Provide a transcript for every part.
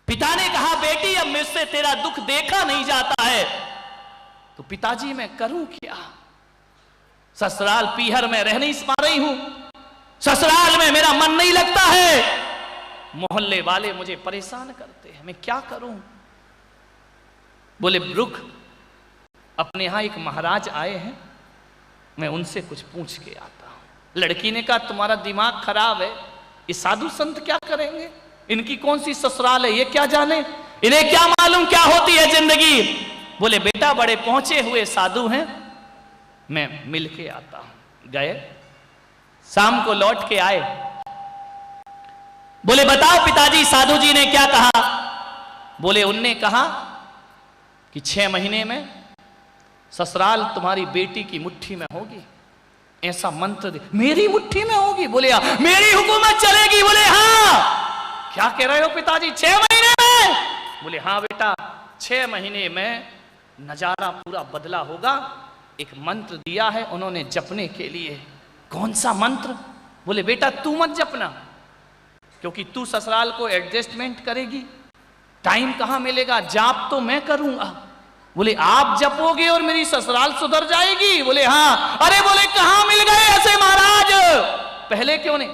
पिता ने कहा बेटी अब मुझसे तेरा दुख देखा नहीं जाता है, तो पिताजी मैं करूं क्या? ससुराल पीहर में रह नहीं पा रही हूं, ससुराल में मेरा मन नहीं लगता है, मोहल्ले वाले मुझे परेशान करते हैं, मैं क्या करूं? बोले रुक, अपने यहां एक महाराज आए हैं, मैं उनसे कुछ पूछ के आता हूं। लड़की ने कहा तुम्हारा दिमाग खराब है, ये साधु संत क्या करेंगे, इनकी कौन सी ससुराल है, ये क्या जाने, इन्हें क्या मालूम क्या होती है जिंदगी। बोले बेटा बड़े पहुंचे हुए साधु हैं, मैं मिल के आता हूं। गए, शाम को लौट के आए, बोले बताओ पिताजी साधु जी ने क्या कहा? बोले उनने कहा कि 6 महीने में ससुराल तुम्हारी बेटी की मुट्ठी में होगी, ऐसा मंत्र दे। मेरी मुट्ठी में होगी? बोले हाँ। मेरी हुकूमत चलेगी? बोले हाँ। क्या कह रहे हो पिताजी, 6 महीने में? बोले हाँ बेटा, 6 महीने में नजारा पूरा बदला होगा। एक मंत्र दिया है उन्होंने जपने के लिए। कौन सा मंत्र? बोले बेटा तू मत जपना, क्योंकि तू ससुराल को एडजस्टमेंट करेगी, टाइम कहां मिलेगा, जाप तो मैं करूंगा। बोले आप जपोगे और मेरी ससुराल सुधर जाएगी? बोले हाँ। अरे बोले कहां मिल गए ऐसे महाराज, पहले क्यों नहीं?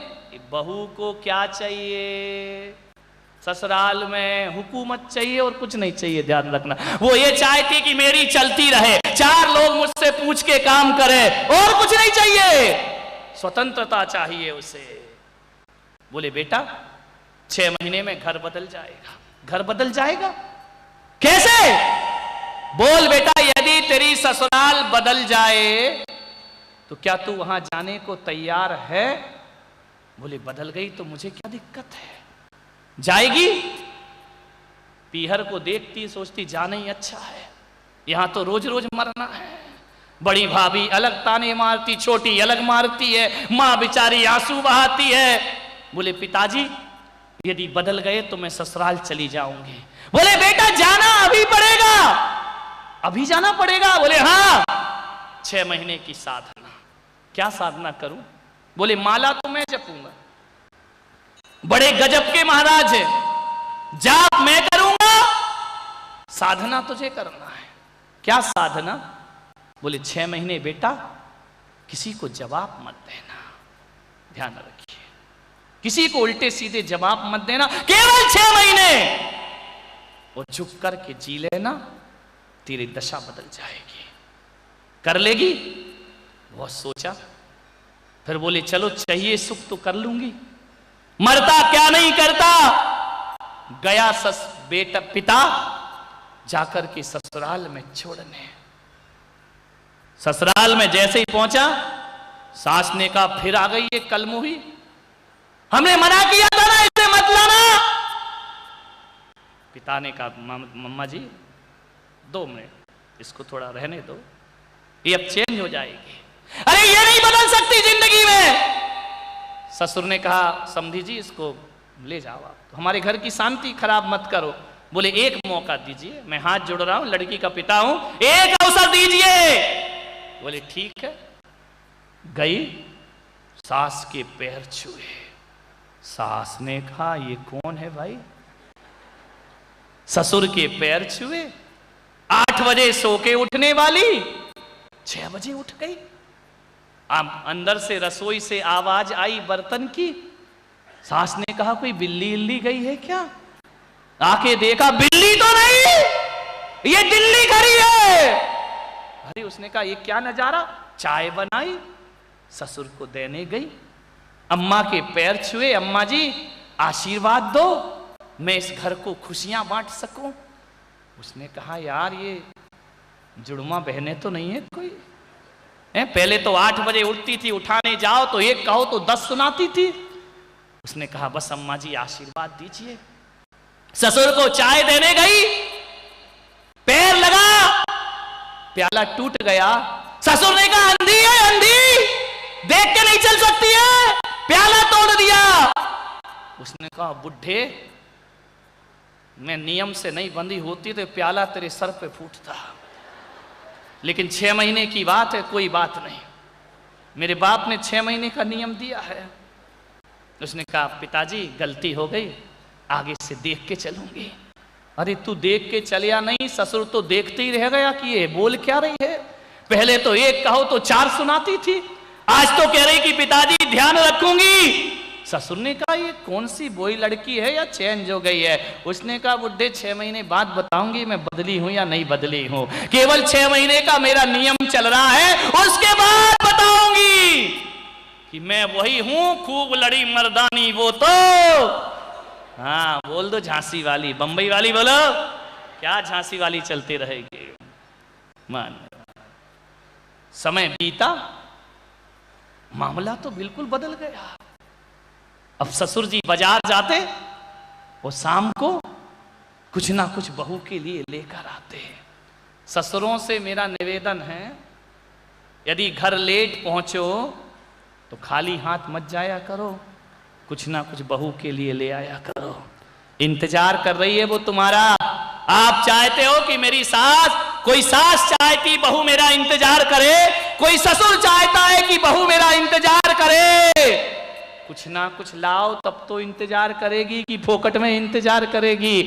बहू को क्या चाहिए, ससुराल में हुकूमत चाहिए और कुछ नहीं चाहिए, ध्यान रखना। वो ये चाहती कि मेरी चलती रहे, 4 लोग मुझसे पूछ के काम करें, और कुछ नहीं चाहिए, स्वतंत्रता चाहिए उसे। बोले बेटा 6 महीने में घर बदल जाएगा। घर बदल जाएगा कैसे? बोल बेटा यदि तेरी ससुराल बदल जाए तो क्या तू वहां जाने को तैयार है? बोले बदल गई तो मुझे क्या दिक्कत है, जाएगी। पीहर को देखती सोचती जाना ही अच्छा है, यहां तो रोज रोज मरना है। बड़ी भाभी अलग ताने मारती, छोटी अलग मारती है, मां बेचारी आंसू बहाती है। बोले पिताजी यदि बदल गए तो मैं ससुराल चली जाऊंगी। बोले बेटा जाना अभी पड़ेगा। अभी जाना पड़ेगा? बोले हाँ। 6 महीने की साधना। क्या साधना करूं? बोले माला तो मैं जपूंगा, बड़े गजब के महाराज है, जाप मैं करूंगा, साधना तुझे करना है। क्या साधना? बोले 6 महीने बेटा किसी को जवाब मत देना, ध्यान रखिए, किसी को उल्टे सीधे जवाब मत देना, केवल 6 महीने, और झुक करके जी लेना, तेरी दशा बदल जाएगी। कर लेगी? बहुत सोचा, फिर बोले चलो चाहिए सुख तो कर लूंगी, मरता क्या नहीं करता। गया बेटा पिता जाकर के ससुराल में छोड़ने। ससुराल में जैसे ही पहुंचा, सास ने कहा फिर आ गई ये कलमुही, हमने मना किया था ना इसे मत लाना। पिता ने कहा मम्मा जी 2 मिनट, इसको थोड़ा रहने दो, ये अब चेंज हो जाएगी। अरे ये नहीं बदल सकती जिंदगी में। ससुर ने कहा समधी जी इसको ले जाओ आप, तो हमारे घर की शांति खराब मत करो। बोले एक मौका दीजिए, मैं हाथ जोड़ रहा हूं, लड़की का पिता हूं, एक अवसर दीजिए। बोले ठीक है। गई, सास के पैर छुए। सास ने कहा ये कौन है भाई? ससुर के पैर छुए। 8 बजे सो के उठने वाली 6 बजे उठ गई। अंदर से रसोई से आवाज आई बर्तन की। सास ने कहा कोई बिल्ली इल्ली गई है क्या? आके देखा बिल्ली तो नहीं, ये दिल्ली खड़ी है। अरे उसने कहा ये क्या नजारा। चाय बनाई, ससुर को देने गई, अम्मा के पैर छुए, अम्मा जी आशीर्वाद दो, मैं इस घर को खुशियां बांट सकूं। उसने कहा यार ये जुड़वा बहने तो नहीं है कोई? पहले तो 8 बजे उठती थी, उठाने जाओ तो एक कहो तो 10 सुनाती थी। उसने कहा बस अम्मा जी आशीर्वाद दीजिए। ससुर को चाय देने गई, पैर लगा, प्याला टूट गया। ससुर ने कहा अंधी है अंधी, देख के नहीं चल सकती है, प्याला तोड़ दिया। उसने कहा बुढ़े मैं नियम से नहीं बंधी होती तो प्याला तेरे सर पे फूटता, लेकिन 6 महीने की बात है, कोई बात नहीं। मेरे बाप ने 6 महीने का नियम दिया है, उसने कहा पिताजी गलती हो गई, आगे से देख के चलूंगी। अरे तू देख के चलिया नहीं, ससुर तो देखते ही रह गया कि ये बोल क्या रही है। पहले तो एक कहो तो चार सुनाती थी, आज तो कह रही कि पिताजी ध्यान रखूंगी। ससुर ने कहा ये कौन सी बोई लड़की है या चेंज हो गई है। उसने कहा बुड्ढे 6 महीने बाद बताऊंगी मैं बदली हूं या नहीं बदली हूं, केवल 6 महीने का मेरा नियम चल रहा है, उसके बाद बताऊंगी कि मैं वही हूं खूब लड़ी मर्दानी वो तो। हाँ बोल दो झांसी वाली, बंबई वाली बोलो, क्या झांसी वाली चलती रहेगी। मान समय बीता, मामला तो बिल्कुल बदल गया। अब ससुर जी बाजार जाते और शाम को कुछ ना कुछ बहू के लिए लेकर आते। ससुरों से मेरा निवेदन है, यदि घर लेट पहुंचो तो खाली हाथ मत जाया करो, कुछ ना कुछ बहू के लिए ले आया करो। इंतजार कर रही है वो तुम्हारा। आप चाहते हो कि मेरी सास, कोई सास चाहती बहू मेरा इंतजार करे, कोई ससुर चाहता है कि बहू मेरा इंतजार करे। कुछ ना कुछ लाओ तब तो इंतजार करेगी कि फोकट में इंतजार करेगी।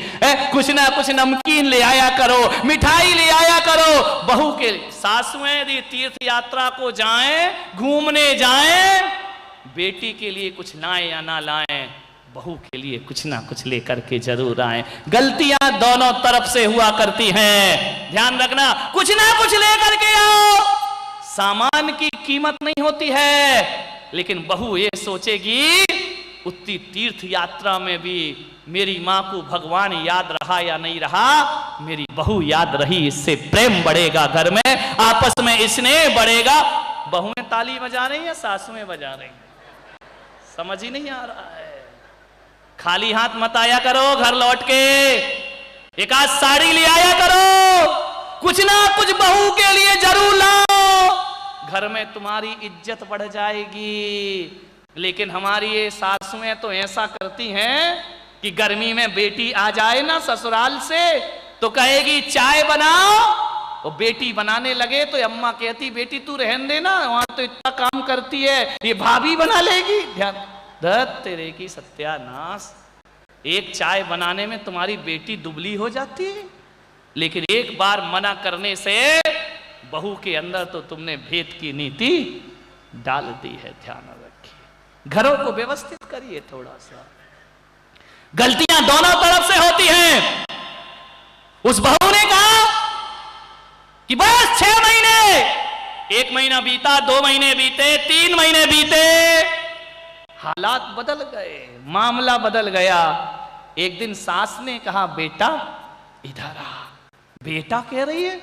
कुछ ना कुछ नमकीन ले आया करो, मिठाई ले आया करो बहू के। सासुएं यदि तीर्थ यात्रा को जाएं, घूमने जाएं, बेटी के लिए कुछ लाएं या ना लाएं, बहू के लिए कुछ ना कुछ लेकर के जरूर आए। गलतियां दोनों तरफ से हुआ करती हैं, ध्यान रखना। कुछ ना कुछ लेकर के आओ। सामान की कीमत नहीं होती है, लेकिन बहू ये सोचेगी उतनी तीर्थ यात्रा में भी मेरी मां को भगवान याद रहा या नहीं रहा, मेरी बहू याद रही, इससे प्रेम बढ़ेगा घर में, आपस में स्नेह बढ़ेगा। बहुएं ताली बजा रही हैं, सासुएं बजा रही हैं, समझ ही नहीं आ रहा है। खाली हाथ मत आया करो घर लौट के, एक आध साड़ी ले आया करो, कुछ ना कुछ बहू के लिए जरूर लाओ, घर में तुम्हारी इज्जत बढ़ जाएगी। लेकिन हमारी ये सासुएं तो ऐसा करती हैं कि गर्मी में बेटी आ जाए ना ससुराल से तो कहेगी चाय बनाओ, और बेटी बनाने लगे तो अम्मा कहती बेटी तू रहने देना, वहां तो इतना काम करती है, ये भाभी बना लेगी। ध्यान दत्त तेरे की सत्यानाश, एक चाय बनाने में तुम्हारी बेटी दुबली हो जाती है, लेकिन एक बार मना करने से बहू के अंदर तो तुमने भेद की नीति डाल दी है। ध्यान रखिए, घरों को व्यवस्थित करिए थोड़ा सा। गलतियां दोनों तरफ से होती हैं। उस बहू ने कहा कि बस 6 महीने, 1 महीना बीता, 2 महीने बीते, 3 महीने बीते, हालात बदल गए, मामला बदल गया। एक दिन सास ने कहा बेटा इधर आ। बेटा कह रही है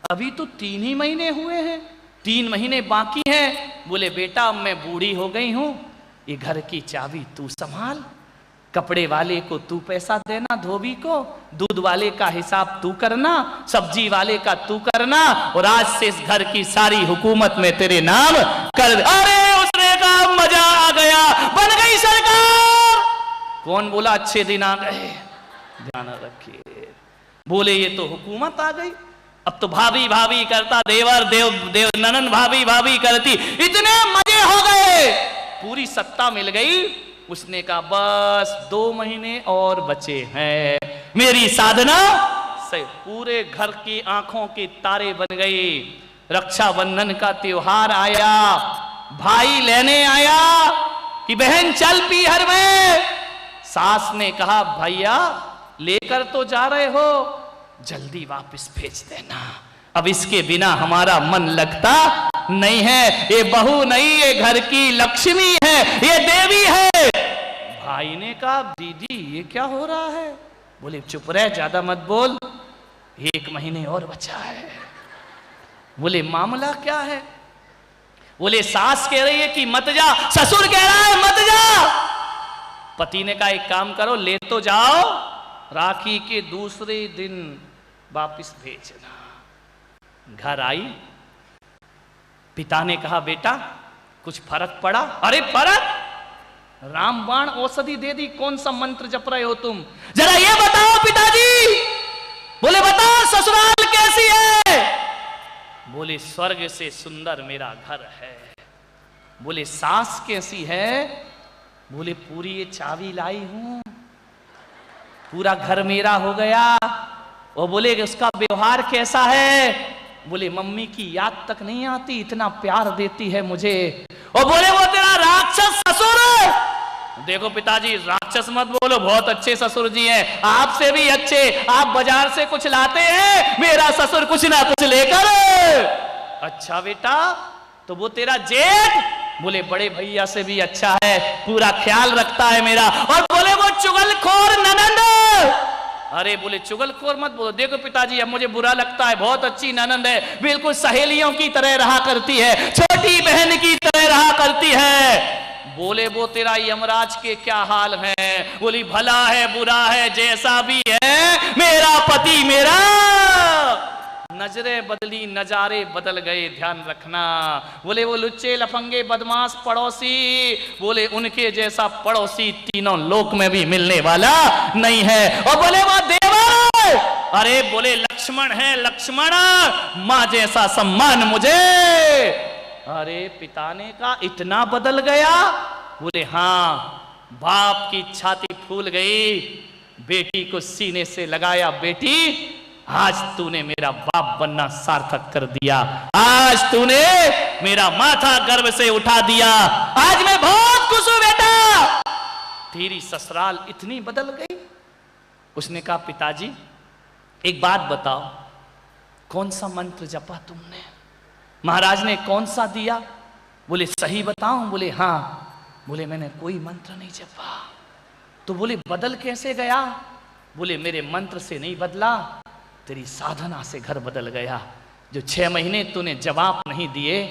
अभी तो 3 ही महीने हुए हैं, 3 महीने बाकी हैं। बोले बेटा अब मैं बूढ़ी हो गई हूं, ये घर की चाबी तू संभाल, कपड़े वाले को तू पैसा देना, धोबी को, दूध वाले का हिसाब तू करना, सब्जी वाले का तू करना, और आज से इस घर की सारी हुकूमत में तेरे नाम कर। अरे उसने कहा मजा आ गया, बन गई सरकार। कौन बोला अच्छे दिन आ गए, ध्यान रखिए। बोले ये तो हुकूमत आ गई, अब तो भाभी भाभी करता, देवर देव देव ननन भाभी भाभी करती, इतने मजे हो गए, पूरी सत्ता मिल गई। उसने कहा बस 2 महीने और बचे हैं, मेरी साधना से पूरे घर की आंखों की तारे बन गई। रक्षाबंधन का त्योहार आया, भाई लेने आया कि बहन चल पीहर में। सास ने कहा भैया लेकर तो जा रहे हो, जल्दी वापस भेज देना, अब इसके बिना हमारा मन लगता नहीं है। ये बहू नहीं, ये घर की लक्ष्मी है, ये देवी है। भाई ने कहा दीदी ये क्या हो रहा है। बोले चुप रह, ज्यादा मत बोल, 1 महीने और बचा है। बोले मामला क्या है। बोले सास कह रही है कि मत जा, ससुर कह रहा है मत जा। पति ने कहा एक काम करो, ले तो जाओ, राखी के दूसरे दिन वापिस भेजना। घर आई, पिता ने कहा बेटा कुछ फर्क पड़ा। अरे फर्क, रामबाण औषधि दे दी, कौन सा मंत्र जप रहे हो तुम, जरा ये बताओ पिताजी। बोले बताओ ससुराल कैसी है। बोले स्वर्ग से सुंदर मेरा घर है। बोले सास कैसी है। बोले पूरी ये चाबी लाई हूं, पूरा घर मेरा हो गया। वो बोले उसका व्यवहार कैसा है? बोले मम्मी की याद तक नहीं आती, इतना प्यार देती है मुझे। और बोले वो तेरा राक्षस ससुर है। देखो पिताजी राक्षस मत बोलो, बहुत अच्छे ससुर जी हैं, आपसे भी अच्छे। आप बाजार से कुछ लाते हैं, मेरा ससुर कुछ ना कुछ लेकर। अच्छा बेटा, तो वो तेरा जेठ? बोले बड़े भैया से भी अच्छा है, पूरा ख्याल रखता है मेरा। और बोले वो चुगलखोर ननंद। अरे बोले चुगलखोर मत बोलो, देखो पिताजी अब मुझे बुरा लगता है, बहुत अच्छी ननंद है, बिल्कुल सहेलियों की तरह रहा करती है, छोटी बहन की तरह रहा करती है। बोले वो तेरा यमराज के क्या हाल है? बोली भला है बुरा है जैसा भी है, मेरा पति मेरा। नजरें बदली नजारे बदल गए, ध्यान रखना। बोले वो लुच्चे लफंगे बदमाश पड़ोसी, बोले उनके जैसा पड़ोसी तीनों लोक में भी मिलने वाला नहीं है। और बोले वो देवर, अरे बोले लक्ष्मण है लक्ष्मण, मां जैसा सम्मान मुझे। अरे पिता ने कहा इतना बदल गया? बोले हाँ, बाप की छाती फूल गई, बेटी को सीने से लगाया, बेटी आज तूने मेरा बाप बनना सार्थक कर दिया, आज तूने मेरा माथा गर्व से उठा दिया, आज मैं बहुत खुश हूं बेटा। तेरी ससुराल इतनी बदल गई। उसने कहा पिताजी एक बात बताओ, कौन सा मंत्र जपा तुमने? महाराज ने कौन सा दिया? बोले सही बताऊं? बोले हाँ। बोले मैंने कोई मंत्र नहीं जपा। तो बोले बदल कैसे गया? बोले मेरे मंत्र से नहीं बदला, तेरी साधना से घर बदल गया। जो 6 महीने तूने जवाब नहीं दिए,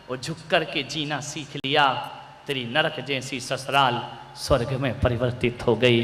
वो झुक कर के जीना सीख लिया, तेरी नरक जैसी ससुराल स्वर्ग में परिवर्तित हो गई।